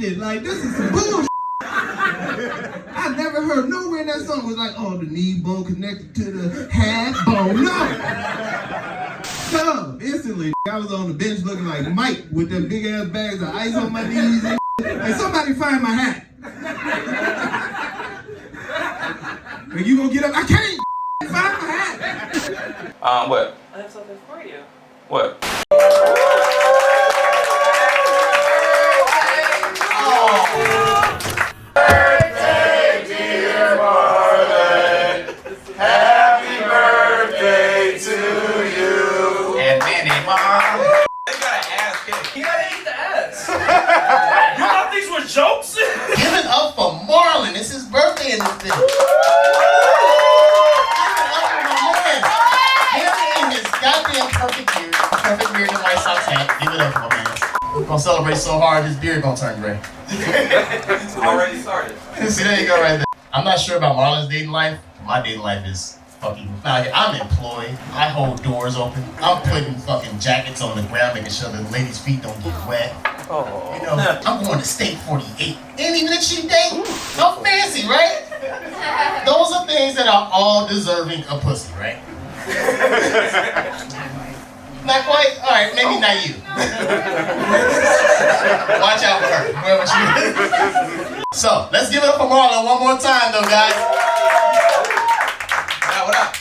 connected. Like, this is some bullshit. I never heard nowhere in that song was like, oh, the knee bone connected to the hat bone. No! So, instantly, I was on the bench looking like Mike with them big ass bags of ice on my knees and like, somebody find my hat. Like, you gonna get up? I can't find my hat. What? I have something for you. What? Birthday, dear Marlon. Happy birthday to you. And many more. They got an ass kick. You gotta eat the ass. You thought these were jokes? Give it up for Marlon. It's his birthday in this thing. Give it up for my man. Him in his goddamn perfect beard. Perfect beard and White Sox hat. Give it up for my man. We're gonna celebrate so hard, his beard gonna turn gray. It's already started. See, there you go right there. I'm not sure about Marlon's dating life. My dating life is fucking... I'm employed. I hold doors open. I'm putting fucking jackets on the ground, making sure the ladies' feet don't get wet. Oh. You know, I'm going to State 48. Ain't even a cheap date. I'm fancy, right? Those are things that are all deserving of pussy, right? Not quite? Alright, maybe not you. Watch out for her, whoever she is. So, let's give it up for Marlon one more time though, guys. Now, what up?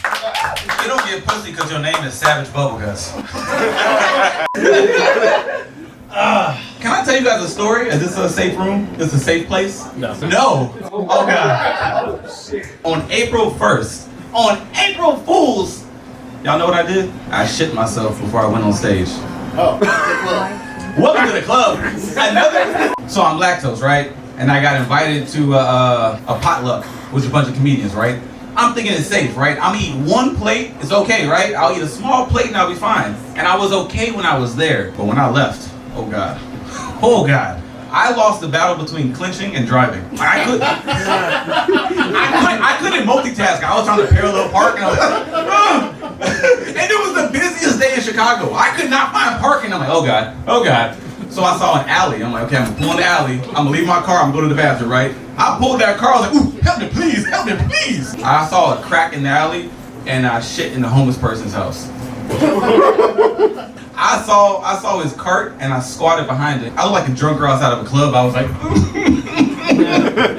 You don't get pussy because your name is Savage Bubbleguts. Can I tell you guys a story? Is this a safe room? Is this a safe place? No. No? Oh God. On April 1st, on April Fool's, y'all know what I did? I shit myself before I went on stage. Oh, Welcome to the club. So I'm lactose, right? And I got invited to a potluck with a bunch of comedians, right? I'm thinking it's safe, right? I'm eating one plate, it's okay, right? I'll eat a small plate and I'll be fine. And I was okay when I was there, but when I left, oh God. Oh God. I lost the battle between clinching and driving. I couldn't multitask. I was trying to parallel park and I was like, and it was the busiest day in Chicago. I could not find parking. I'm like, oh God, oh God. So I saw an alley. I'm like, okay, I'm gonna pull in the alley. I'm gonna leave my car, I'm gonna go to the bathroom, right? I pulled that car, I was like, ooh, help me please, help me please. I saw a crack in the alley and I shit in the homeless person's house. I saw his cart and I squatted behind it. I looked like a drunk girl outside of a club. I was like,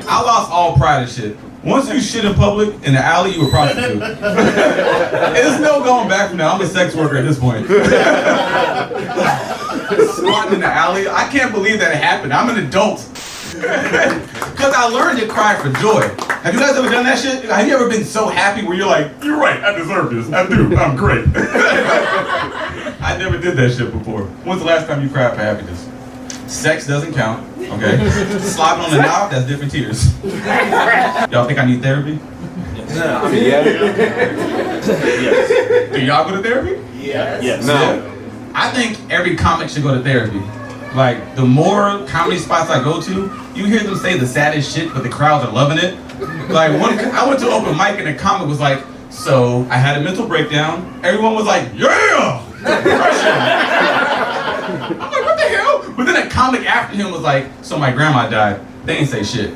I lost all pride and shit. Once you shit in public, in the alley, you a prostitute. There's no going back from that. I'm a sex worker at this point. Squatting in the alley, I can't believe that it happened. I'm an adult. Because I learned to cry for joy. Have you guys ever done that shit? Have you ever been so happy where you're like, you're right, I deserve this. I do, I'm great. I never did that shit before. When's the last time you cried for happiness? Sex doesn't count, okay? Slobbing on the knob, that's different tears. Y'all think I need therapy? No. I mean, yeah. Yes. Do y'all go to therapy? Yes. Yes. No. I think every comic should go to therapy. Like, the more comedy spots I go to, you hear them say the saddest shit, but the crowds are loving it. Like, I went to open mic and the comic was like, so I had a mental breakdown. Everyone was like, yeah! Depression. I'm like, what the hell? But then a comic after him was like, so my grandma died. They ain't say shit.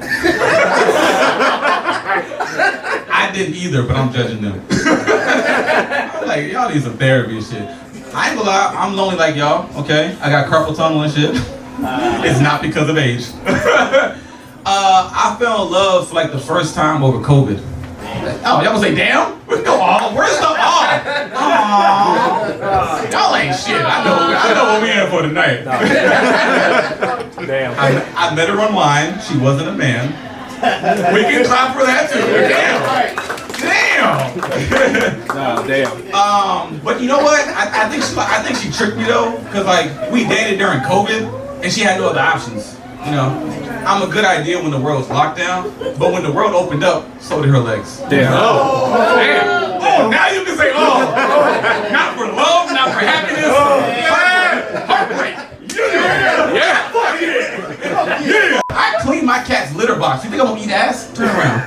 I didn't either, but I'm judging them. I'm like, y'all need some therapy and shit. I ain't gonna lie, I'm lonely like y'all, okay? I got carpal tunnel and shit. It's not because of age. I fell in love for like the first time over COVID. Oh, y'all gonna say damn? Where's the aw? Where's the aw? Aww. Y'all ain't shit. I know what we in for tonight. Damn. I met her online. She wasn't a man. We can clap for that too. Damn. No, damn. But you know what? I think she tricked me though, cause like we dated during COVID, and she had no other options. You know, I'm a good idea when the world's locked down, but when the world opened up, so did her legs. Damn. Oh, damn. Oh, now you can say oh. Not for love, not for happiness. Heartbreak. Yeah. Fuck yeah. Yeah. I clean my cat's litter box. You think I'm gonna eat ass? Turn around.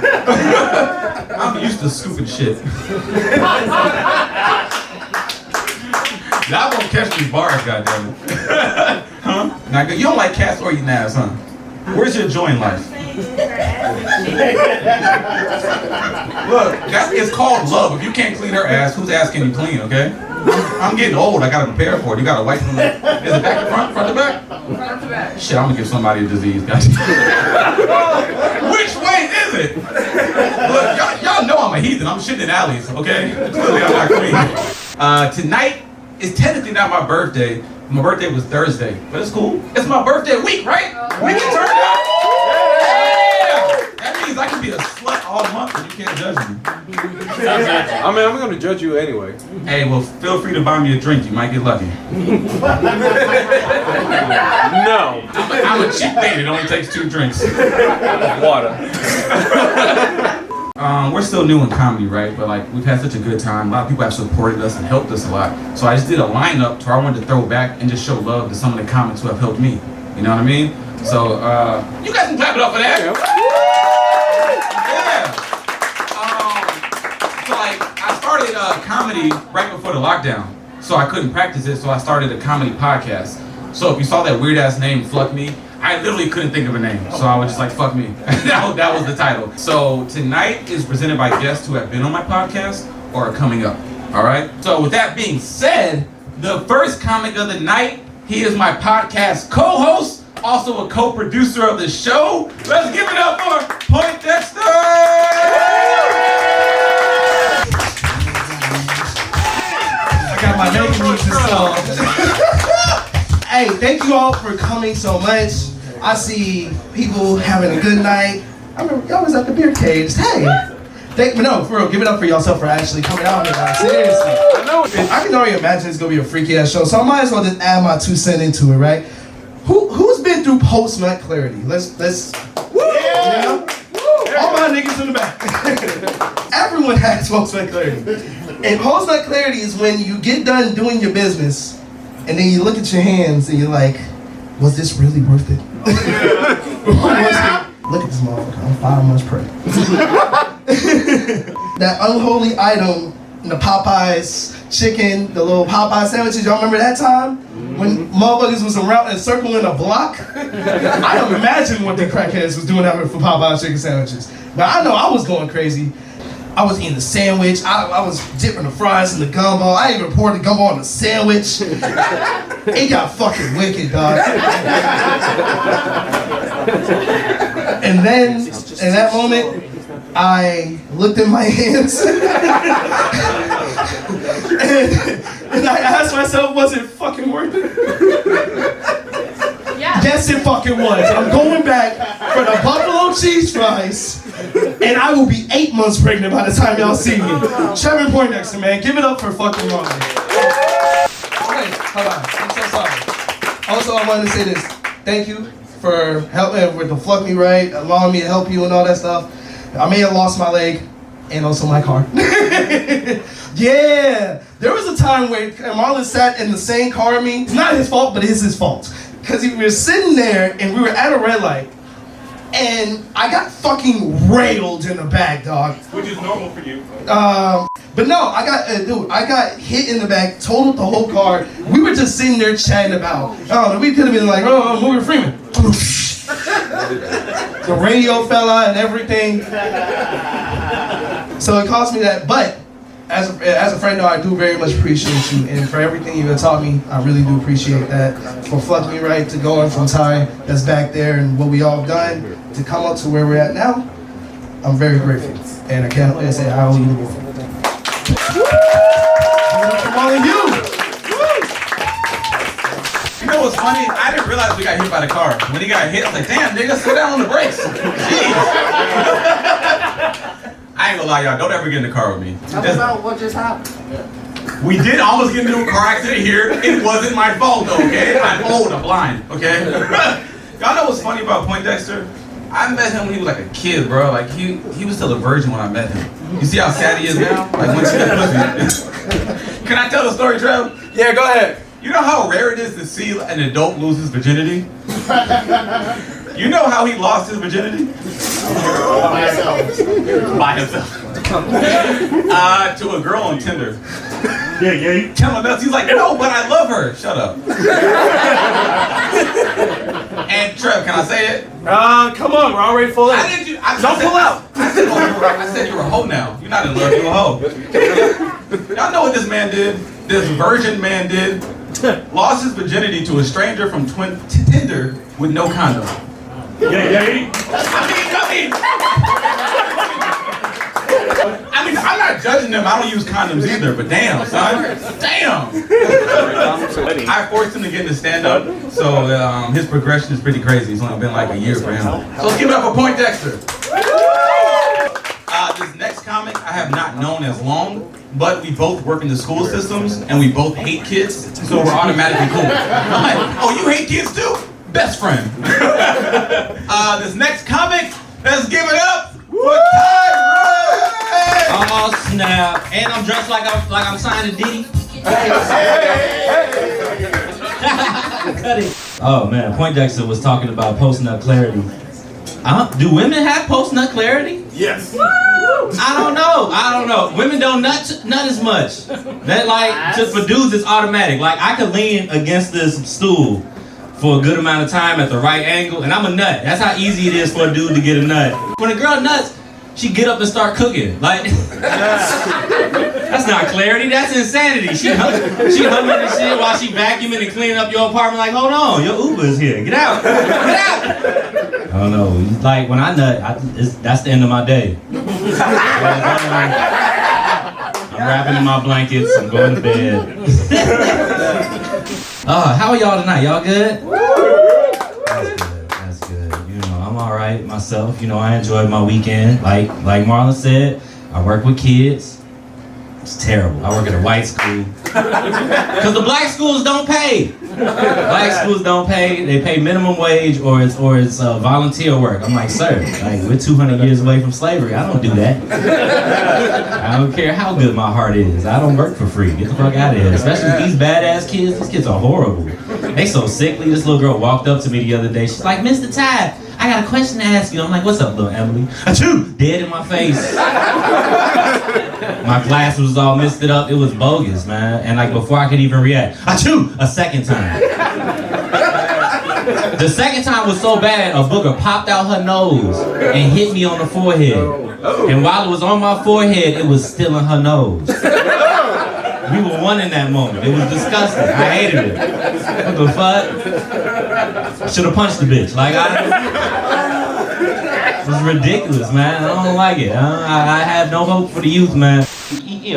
I'm used to scooping shit. Y'all won't catch these bars, goddammit. Huh? Now, you don't like cats or eating ass, huh? Where's your joy in life? Look, it's called love. If you can't clean her ass, whose ass can you clean, okay? I'm getting old. I gotta prepare for it. You gotta wipe from the... Is it back to front? Front to back? Front to back. Shit, I'm gonna give somebody a disease, guys. Which way is it? Look, y'all know I'm a heathen. I'm shitting in alleys, okay? Clearly I'm not clean. Tonight is technically not my birthday. My birthday was Thursday, but it's cool. It's my birthday week, right? We can turn up. That means I can be a slut all month and you can't judge me. I mean, I'm gonna judge you anyway. Hey, well, feel free to buy me a drink. You might get lucky. No. I'm a cheap date. It only takes 2 drinks. Water. We're still new in comedy, right? But like, we've had such a good time. A lot of people have supported us and helped us a lot. So I just did a lineup to where I wanted to throw back and just show love to some of the comics who have helped me. You know what I mean? So, you guys can clap it up for that. Yeah. So like, I started comedy right before the lockdown. So I couldn't practice it, so I started a comedy podcast. So if you saw that weird ass name, Phluck Me, I literally couldn't think of a name, so I was just like, fuck me. that was the title. So tonight is presented by guests who have been on my podcast or are coming up, all right? So with that being said, the first comic of the night, he is my podcast co-host, also a co-producer of the show. Let's give it up for Point Dexter! I got my name roots and stuff. Hey, thank you all for coming so much. I see people having a good night. I remember y'all was at the beer cage. Hey, no, for real, give it up for yourself for actually coming out here, guys. Seriously. I can already imagine it's gonna be a freaky ass show, so I might as well just add my 2 cents into it, right? Who's been through post-nut clarity? Let's woo! Yeah. Woo! All my niggas in the back. Everyone has post-nut clarity. And post-nut clarity is when you get done doing your business and then you look at your hands and you're like, was this really worth it? Look at this motherfucker, I'm 5 months pregnant. That unholy item in the Popeyes chicken, the little Popeye sandwiches, y'all remember that time? When motherfuckers was around and circling a block? I don't imagine what the crackheads was doing out here for Popeye chicken sandwiches. But I know I was going crazy. I was eating the sandwich. I was dipping the fries in the gumbo. I even poured the gumbo on the sandwich. It got fucking wicked, dog. And then, in that moment, I looked at my hands and I asked myself, was it fucking worth it? Yeah. Yes, it fucking was. I'm going back for the buffalo cheese fries, and I will be 8 months pregnant by the time y'all see me. Trevor Poindexter, man, give it up for fucking Marlon. Wait, hold on. I'm so sorry. Also, I wanted to say this. Thank you for helping with the Phluck Me right, allowing me to help you and all that stuff. I may have lost my leg and also my car. Yeah, there was a time where Marlon sat in the same car with me. It's not his fault, but it is his fault. Because we were sitting there and we were at a red light and I got fucking railed in the back, dog. Which is normal for you. But no, I got hit in the back, totaled the whole car. We were just sitting there chatting about, we could have been like, Morgan Freeman. The radio fell out and everything. So it cost me that, but as a friend, though, I do very much appreciate you, and for everything you have taught me, I really do appreciate that. For Phluck Me right to going from Ty that's back there and what we all done to come up to where we're at now, I'm very grateful, and I can't say I owe you the world. Marlon Hue. You know what's funny? I didn't realize we got hit by the car. When he got hit, I was like, damn, nigga, slow down on the brakes. Jeez. I ain't gonna lie, y'all, don't ever get in the car with me. Tell us about what just happened. We did almost get into a car accident here. It wasn't my fault though, okay? I'm old, I'm blind, okay? Y'all know what's funny about Poindexter? I met him when he was like a kid, bro. Like he was still a virgin when I met him. You see how sad he is now? Like when she got pussy. Can I tell the story, Trev? Yeah, go ahead. You know how rare it is to see an adult lose his virginity? You know how he lost his virginity? By himself. To a girl on Tinder. Yeah, yeah. Tell him nuts. He's like, no, but I love her. Shut up. And Trev, can I say it? Come on, we're already full in. I didn't. Don't pull out. I said you were a hoe now. You're not in love. You're a hoe. Y'all know what this man did. This virgin man did. Lost his virginity to a stranger from Tinder with no condom. Yeah, yeah. I mean, I'm not judging them. I don't use condoms either, but damn, son. Damn. I forced him to get into stand-up, so his progression is pretty crazy. It's only been like a year for him. So let's give it up for Point Dexter. This next comic I have not known as long, but we both work in the school systems, and we both hate kids, so we're automatically cool. I'm like, oh, you hate kids too? Best friend. This next comic, let's give it up for Tyrone! Oh snap! And I'm dressed like I'm signed to Diddy. Cut it. Oh man, Point Dexter was talking about post-nut clarity. Do women have post-nut clarity? Yes. I don't know. Women don't nut as much. That for dudes it's automatic. Like I could lean against this stool for a good amount of time at the right angle, and I'm a nut. That's how easy it is for a dude to get a nut. When a girl nuts, she get up and start cooking. Like that's not clarity, that's insanity. She humming and shit while she vacuuming and cleaning up your apartment. Like, hold on, your Uber is here. Get out. Get out. I don't know. Like when I nut, that's the end of my day. I'm wrapping in my blankets. I'm going to bed. How are y'all tonight? Y'all good? That's good. You know, I'm all right myself. You know, I enjoyed my weekend. Like Marlon said, I work with kids. It's terrible. I work at a white school. Because the black schools don't pay. Black schools don't pay. They pay minimum wage or it's volunteer work. I'm like, sir, we're 200 years away from slavery. I don't do that. I don't care how good my heart is. I don't work for free. Get the fuck out of here. Especially with these badass kids. These kids are horrible. They so sickly. This little girl walked up to me the other day. She's like, Mr. Ty, I got a question to ask you. I'm like, what's up, little Emily? Achoo! Dead in my face. My glass was all misted up. It was bogus, man. And before I could even react, achoo! A second time. The second time was so bad, a booger popped out her nose and hit me on the forehead. And while it was on my forehead, it was still in her nose. We were one in that moment. It was disgusting. I hated it. What the fuck? Should have punched the bitch. It was ridiculous, man. I don't like it. I have no hope for the youth, man. He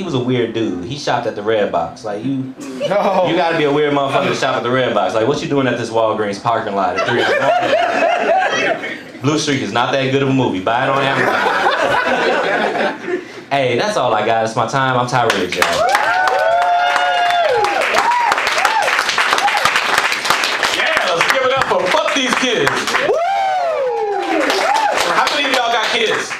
was a weird dude. He shopped at the Red Box. You gotta be a weird motherfucker to shop at the Red Box. What you doing at this Walgreens parking lot at 3 in the morning? Blue Streak is not that good of a movie. Buy it on Amazon. Hey, that's all I got. It's my time. I'm Tyrone, y'all. Yeah, let's give it up for Fuck These Kids. How many of y'all got kids?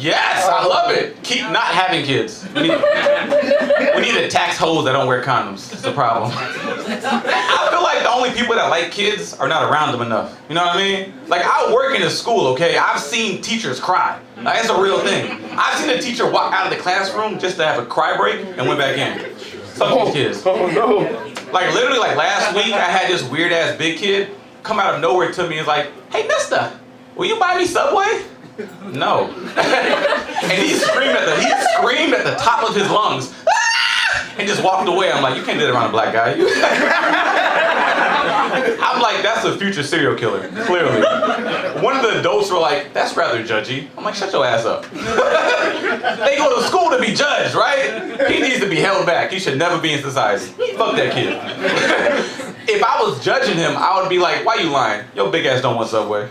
Yes, I love it. Keep not having kids. We need to tax hoes that don't wear condoms. It's the problem. I feel like the only people that like kids are not around them enough. You know what I mean? I work in a school, okay? I've seen teachers cry. It's a real thing. I've seen a teacher walk out of the classroom just to have a cry break and went back in. Fuck these kids. Oh no. Literally, last week, I had this weird ass big kid come out of nowhere to me and is like, hey, mister, will you buy me Subway? No. And he screamed at the top of his lungs, and just walked away. I'm like, you can't do that around a black guy. I'm like, that's a future serial killer, clearly. One of the adults were like, that's rather judgy. I'm like, shut your ass up. They go to school to be judged, right? He needs to be held back. He should never be in society. Fuck that kid. If I was judging him, I would be like, why you lying? Your big ass don't want Subway.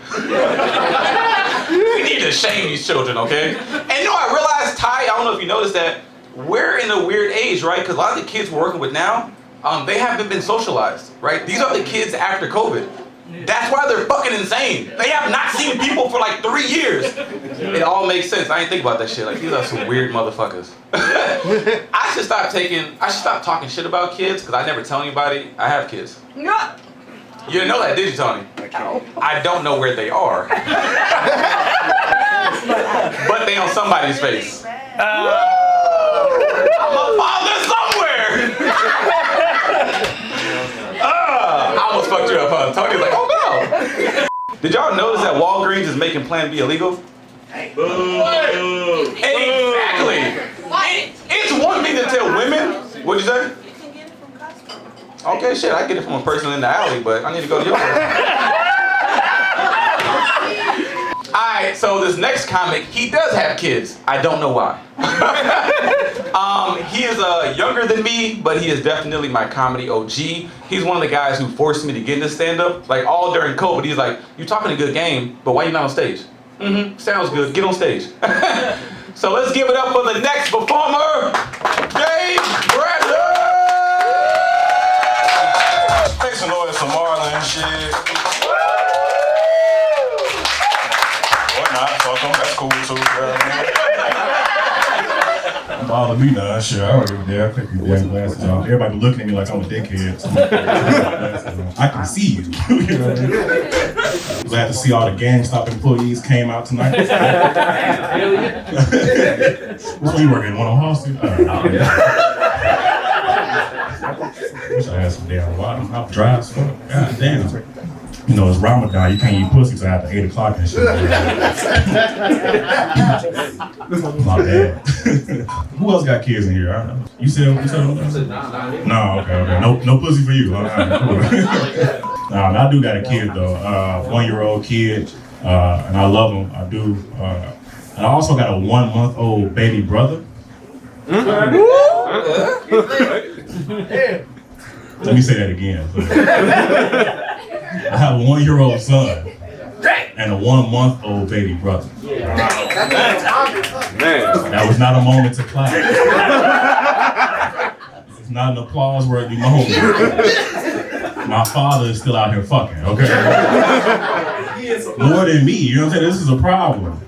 We need to shame these children, okay? And I realized, Ty, I don't know if you noticed that, we're in a weird age, right? Because a lot of the kids we're working with now, they haven't been socialized, right? These are the kids after COVID. That's why they're fucking insane. They have not seen people for 3 years. It all makes sense. I ain't think about that shit. These are some weird motherfuckers. I should stop talking shit about kids because I never tell anybody I have kids. No. You didn't know that, did you, Tony? I don't know where they are. But they on somebody's face. I'm Did y'all notice that Walgreens is making Plan B illegal? Exactly. It's one thing to tell women. What'd you say? Okay, shit, I get it from a person in the alley, but I need to go to your place. Alright, so this next comic, he does have kids. I don't know why. He is younger than me, but he is definitely my comedy OG. He's one of the guys who forced me to get into stand-up. Like, all during COVID, he's like, "You talking a good game, but why you not on stage?" Sounds good, get on stage. So let's give it up for the next performer, Dave Bradley! Make some noise for Marlon and shit. Or not, fuck them. That's cool too. Don't bother me now, shit. I don't give a damn. Take your damn glasses off. Everybody looking at me like I'm a dickhead. I can see you. You know what I mean? Glad to see all the GameStop employees came out tonight. Which one you working? One on Hall Street? Wish I had some damn water. I'm dry as fuck. God damn. You know, it's Ramadan. You can't eat pussy till after 8 o'clock and shit. My bad. Who else got kids in here? I don't know. You said no, okay. No pussy for you. All right, cool. Nah, I do got a kid though. 1-year-old kid, and I love him. I do. And I also got a 1-month-old baby brother. Let me say that again. I have a 1-year-old son and a 1-month-old baby brother. That was not a moment to clap. It's not an applause-worthy moment. My father is still out here fucking, okay? More than me, you know what I'm saying? This is a problem.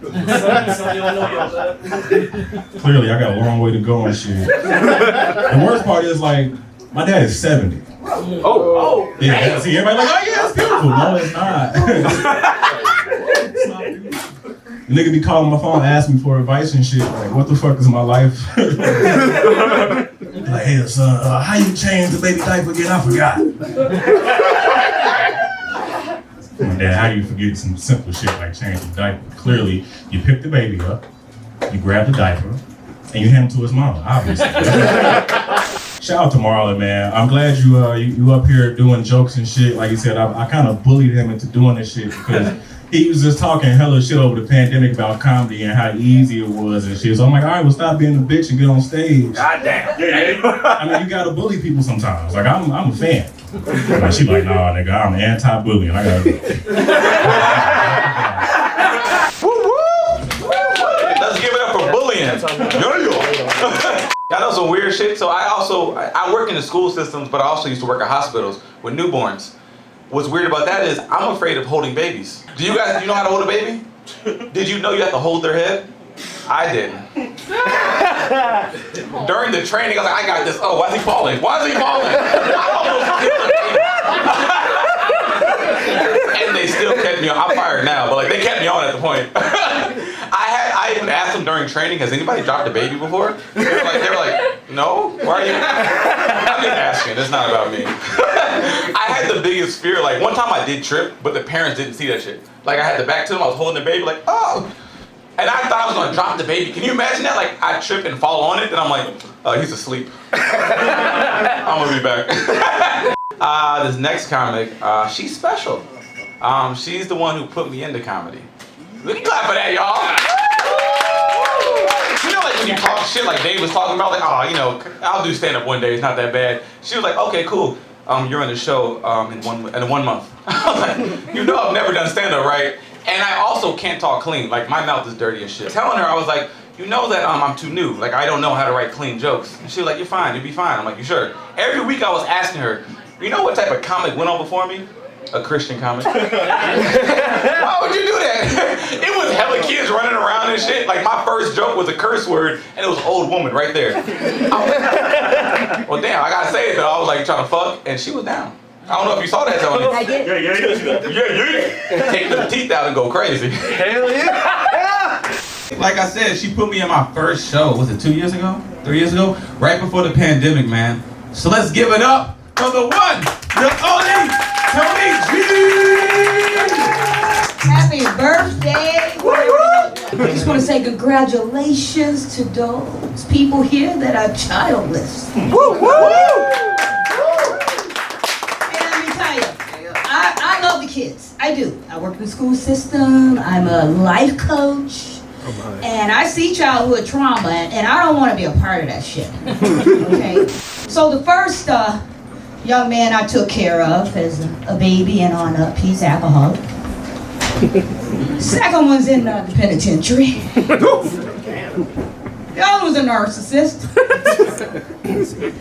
Clearly, I got a long way to go and shit. The worst part is, like, my dad is 70. Oh. Yeah, see, everybody like, oh yeah, it's beautiful. No, it's not. It's not beautiful. The nigga be calling my phone, asking me for advice and shit. Like, what the fuck is my life? Like, hey, son, how you change the baby diaper again? I forgot. Dad, how do you forget some simple shit like changing the diaper? Clearly, you pick the baby up, you grab the diaper, and you hand him to his mama, obviously. Shout out to Marlon, man. I'm glad you up here doing jokes and shit. Like you said, I kind of bullied him into doing this shit because he was just talking hella shit over the pandemic about comedy and how easy it was and shit. So I'm like, all right, well, stop being a bitch and get on stage. Goddamn. I mean, you gotta bully people sometimes. Like, I'm a fan. Like, she like, nah, nigga, I'm anti-bullying. I gotta. Let's give it up for bullying. Y'all know some weird shit. So I work in the school systems, but I also used to work at hospitals with newborns. What's weird about that is I'm afraid of holding babies. Do you know how to hold a baby? Did you know you have to hold their head? I didn't. During the training, I was like, I got this. Oh, why is he falling? Why is he falling? I almost and they still kept me on. I'm fired now, but like they kept me on at the point. I even asked them during training, has anybody dropped a baby before? They were like, no? Why are you? I'm just asking, it's not about me. I had the biggest fear, like one time I did trip, but the parents didn't see that shit. Like I had the back to them, I was holding the baby like, oh. And I thought I was gonna drop the baby. Can you imagine that? Like I trip and fall on it, and I'm like, he's asleep. I'm gonna be back. This next comic, she's special. She's the one who put me into comedy. We can clap for that, y'all. You know, like when you talk shit like Dave was talking about, like, oh, you know, I'll do stand-up one day, it's not that bad. She was like, okay, cool. You're in the show in 1 month. I was like, you know I've never done stand-up, right? And I also can't talk clean. Like, my mouth is dirty as shit. Telling her, I was like, you know that I'm too new. Like, I don't know how to write clean jokes. And she was like, you're fine, you'll be fine. I'm like, you sure? Every week I was asking her, you know what type of comic went on before me? A Christian comic. Why would you do that? It was hella kids running around and shit. Like my first joke was a curse word and it was an old woman right there. Well damn, I gotta say it though. I was like trying to fuck and she was down. I don't know if you saw that, Tony. I did. Yeah. Take the teeth out and go crazy. Hell yeah. Like I said, she put me in my first show. Was it 2 years ago? 3 years ago? Right before the pandemic, man. So let's give it up for the one, the only Tony G. Happy birthday. I just want to say congratulations to those people here that are childless. Woo, woo. Hey, let me tell you, I love the kids. I do. I work in the school system. I'm a life coach. And I see childhood trauma, and I don't want to be a part of that shit. Okay? So the first young man I took care of as a baby and on up, he's alcoholic. Second one's in the penitentiary. The other was a narcissist.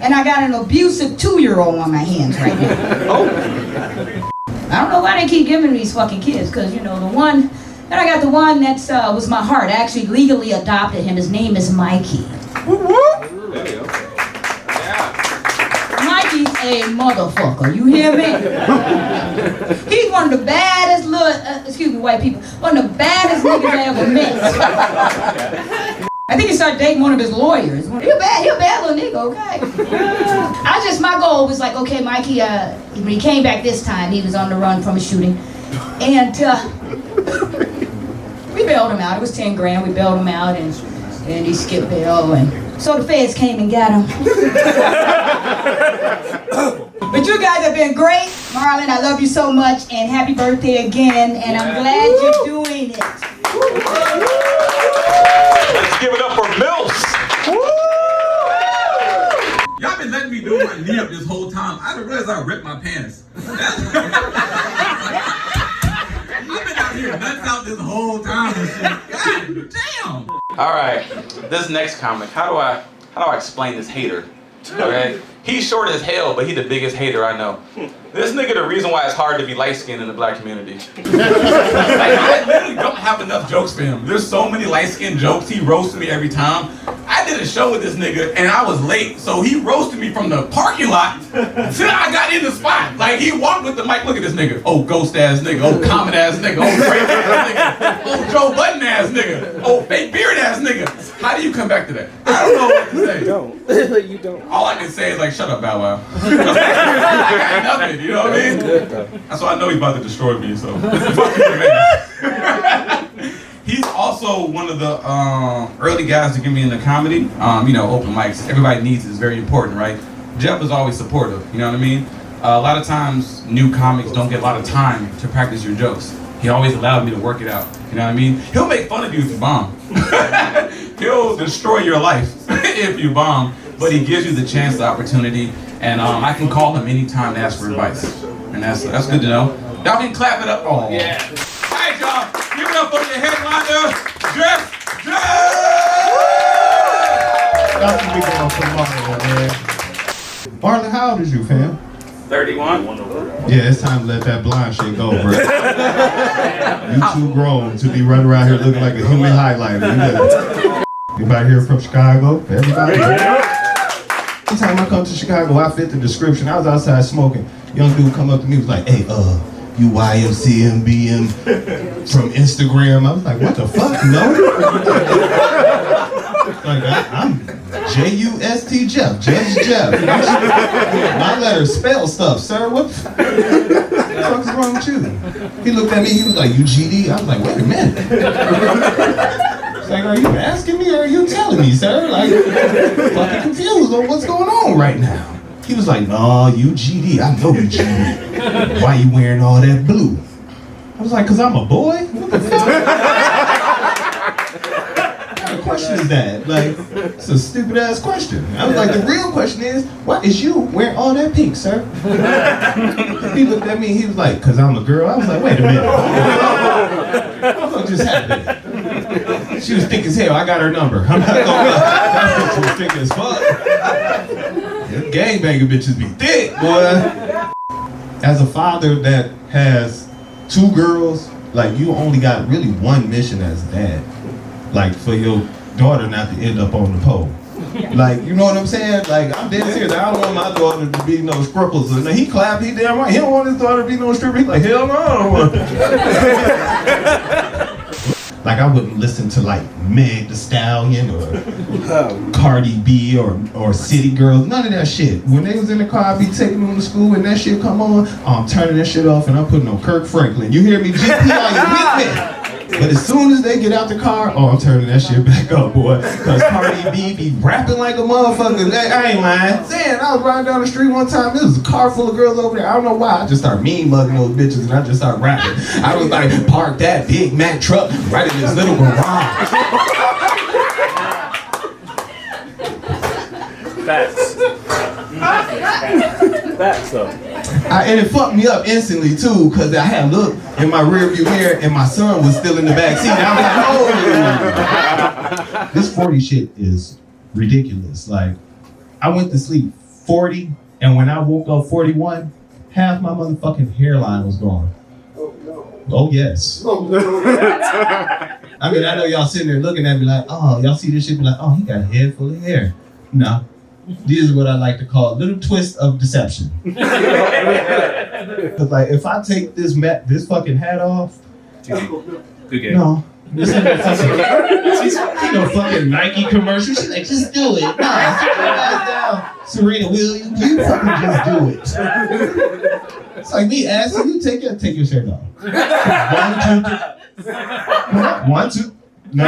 And I got an abusive 2-year-old on my hands right now. I don't know why they keep giving me these fucking kids, because, you know, the one that was my heart. I actually legally adopted him. His name is Mikey. Mikey's a motherfucker, you hear me? He's one of the baddest excuse me, white people, one of the baddest niggas I ever met. I think he started dating one of his lawyers. He a bad little nigga, okay? My goal was like, okay, Mikey, when he came back this time, he was on the run from a shooting. And we bailed him out. It was 10 grand. We bailed him out, and he skipped bail, and so the feds came and got him. But you guys have been great. Marlon, I love you so much, and happy birthday again, and I'm glad you're doing it. Let's give it up for Mills. Y'all been letting me do my knee up this whole time. I didn't realize I ripped my pants. I've been out here nuts out this whole time and shit. God damn. All right, this next comic. How do I explain this hater? Okay, he's short as hell, but he's the biggest hater I know. This nigga, the reason why it's hard to be light-skinned in the black community. Like, I literally don't have enough jokes for him. There's so many light-skinned jokes. He roasted me every time. I did a show with this nigga, and I was late, so he roasted me from the parking lot till I got in the spot. Like, he walked with the mic. Look at this nigga. Oh, ghost-ass nigga. Oh, common-ass nigga. Oh, crazy-ass nigga. Oh, Joe Budden-ass nigga. Oh, fake beard-ass nigga. How do you come back to that? I don't know what to say. You don't. You don't. All I can say is, like, shut up, Bow Wow. I got nothing. You know what I mean? That's why I know he's about to destroy me, so fuck you, man. He's also one of the early guys to get me into comedy. You know, open mics. Everybody needs it. It's very important, right? Jeff is always supportive, you know what I mean? A lot of times, new comics don't get a lot of time to practice your jokes. He always allowed me to work it out, you know what I mean? He'll make fun of you if you bomb. He'll destroy your life if you bomb, but he gives you the chance, the opportunity, and I can call him anytime to ask for advice. And that's good to know. Y'all can clap it up. Oh. Yeah. All right, y'all. Give it up for your headliner, Jeff. That's a big one for Marlon, man. Marlon, how old is you, fam? 31. Yeah, it's time to let that blind shit go, bro. You too grown to be running around here looking like a human highlighter. Anybody here from Chicago? Everybody? Anytime I come to Chicago, I fit the description. I was outside smoking. Young dude come up to me, was like, hey, you YMCMBM from Instagram. I was like, what the fuck, no? Like, I'm J-U-S-T Jeff, Judge Jeff. My letters spell stuff, sir. What the fuck is wrong with you? He looked at me, he was like, you GD? I was like, wait a minute. It's like, are you asking me or are you telling me, sir? Like, fucking confused on what's going on right now. He was like, no, you GD. I know you GD. Why you wearing all that blue? I was like, cause I'm a boy? What the fuck? What kind of question is that? Like, it's a stupid ass question. I was like, the real question is, why is you wearing all that pink, sir? He looked at me and he was like, cause I'm a girl. I was like, wait a minute. What just happened? She was thick as hell. I got her number. I'm not gonna lie. That bitch was thick as fuck. Gangbanging bitches be thick, boy. As a father that has 2 girls, like, you only got really one mission as a dad. Like, for your daughter not to end up on the pole. Like, you know what I'm saying? Like, I'm dead serious. I don't want my daughter to be no strippers. And he clapped, he damn right. He don't want his daughter to be no stripper. He's like, hell no, I don't want Like I wouldn't listen to like Meg Thee Stallion or Cardi B or City Girls, none of that shit. When they was in the car, I'd be taking them to school and that shit come on, I'm turning that shit off and I'm putting on Kirk Franklin. You hear me? GP on your weak man. But as soon as they get out the car, I'm turning that shit back up, boy. Cause Cardi B be rapping like a motherfucker. I ain't lying. Saying I was riding down the street one time, there was a car full of girls over there. I don't know why. I just started mean mugging those bitches and I just started rapping. I was like, park that Big Mac truck right in this little garage. Facts. Facts though. And it fucked me up instantly too, cause I had looked in my rearview mirror and my son was still in the back seat. I was like, oh, this 40 shit is ridiculous. Like, I went to sleep 40, and when I woke up 41, half my motherfucking hairline was gone. Oh yes. I mean, I know y'all sitting there looking at me like, oh, y'all see this shit, be like, oh, he got a head full of hair. No. These are what I like to call a little twist of deception. Cause like if I take this fucking hat off, Good game. no, this ain't no fucking Nike commercial. She's like, just do it. Nah, Serena Williams, you fucking just do it. It's like me asking you, take your shirt off. 1, 2, 3. 1, 2. No.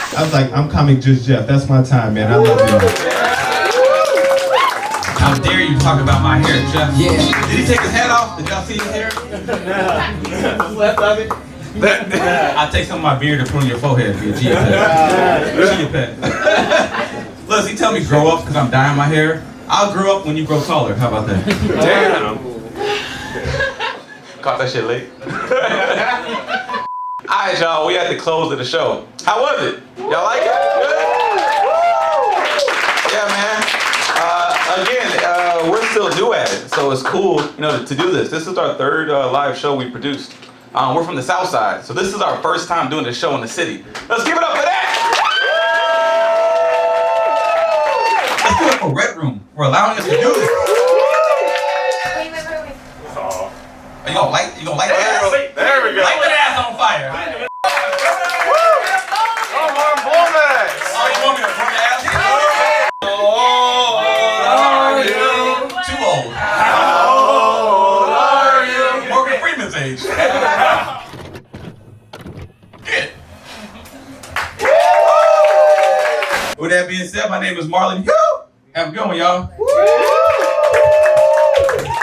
I was like, I'm Comic Just Jeff. That's my time, man. I love you. How dare you talk about my hair, Jeff? Yeah. Did he take his hat off? Did y'all see his hair? What's left of it? I'll take some of my beard and put on your forehead and be a Gia pet. Gia pet. Look, he tell me grow up because I'm dyeing my hair. I'll grow up when you grow taller. How about that? Damn. Caught that shit late. Alright, y'all, we at the close of the show. How was it? Y'all like it? Good? Yeah, man. Again, we're still new at it, so it's cool, to do this. This is our third live show we produced. We're from the South Side, so this is our first time doing this show in the city. Let's give it up for that! Let's do it for Red Room for allowing us to do this. Wait. You gonna light the ass? There we go. Light the ass on fire. Come on, Bomax. Oh, you want me to burn the ass? How old are you? Too old. How old are you? Morgan Freeman's age. Good. With that being said, my name is Marlon Hue. Have a good one, y'all.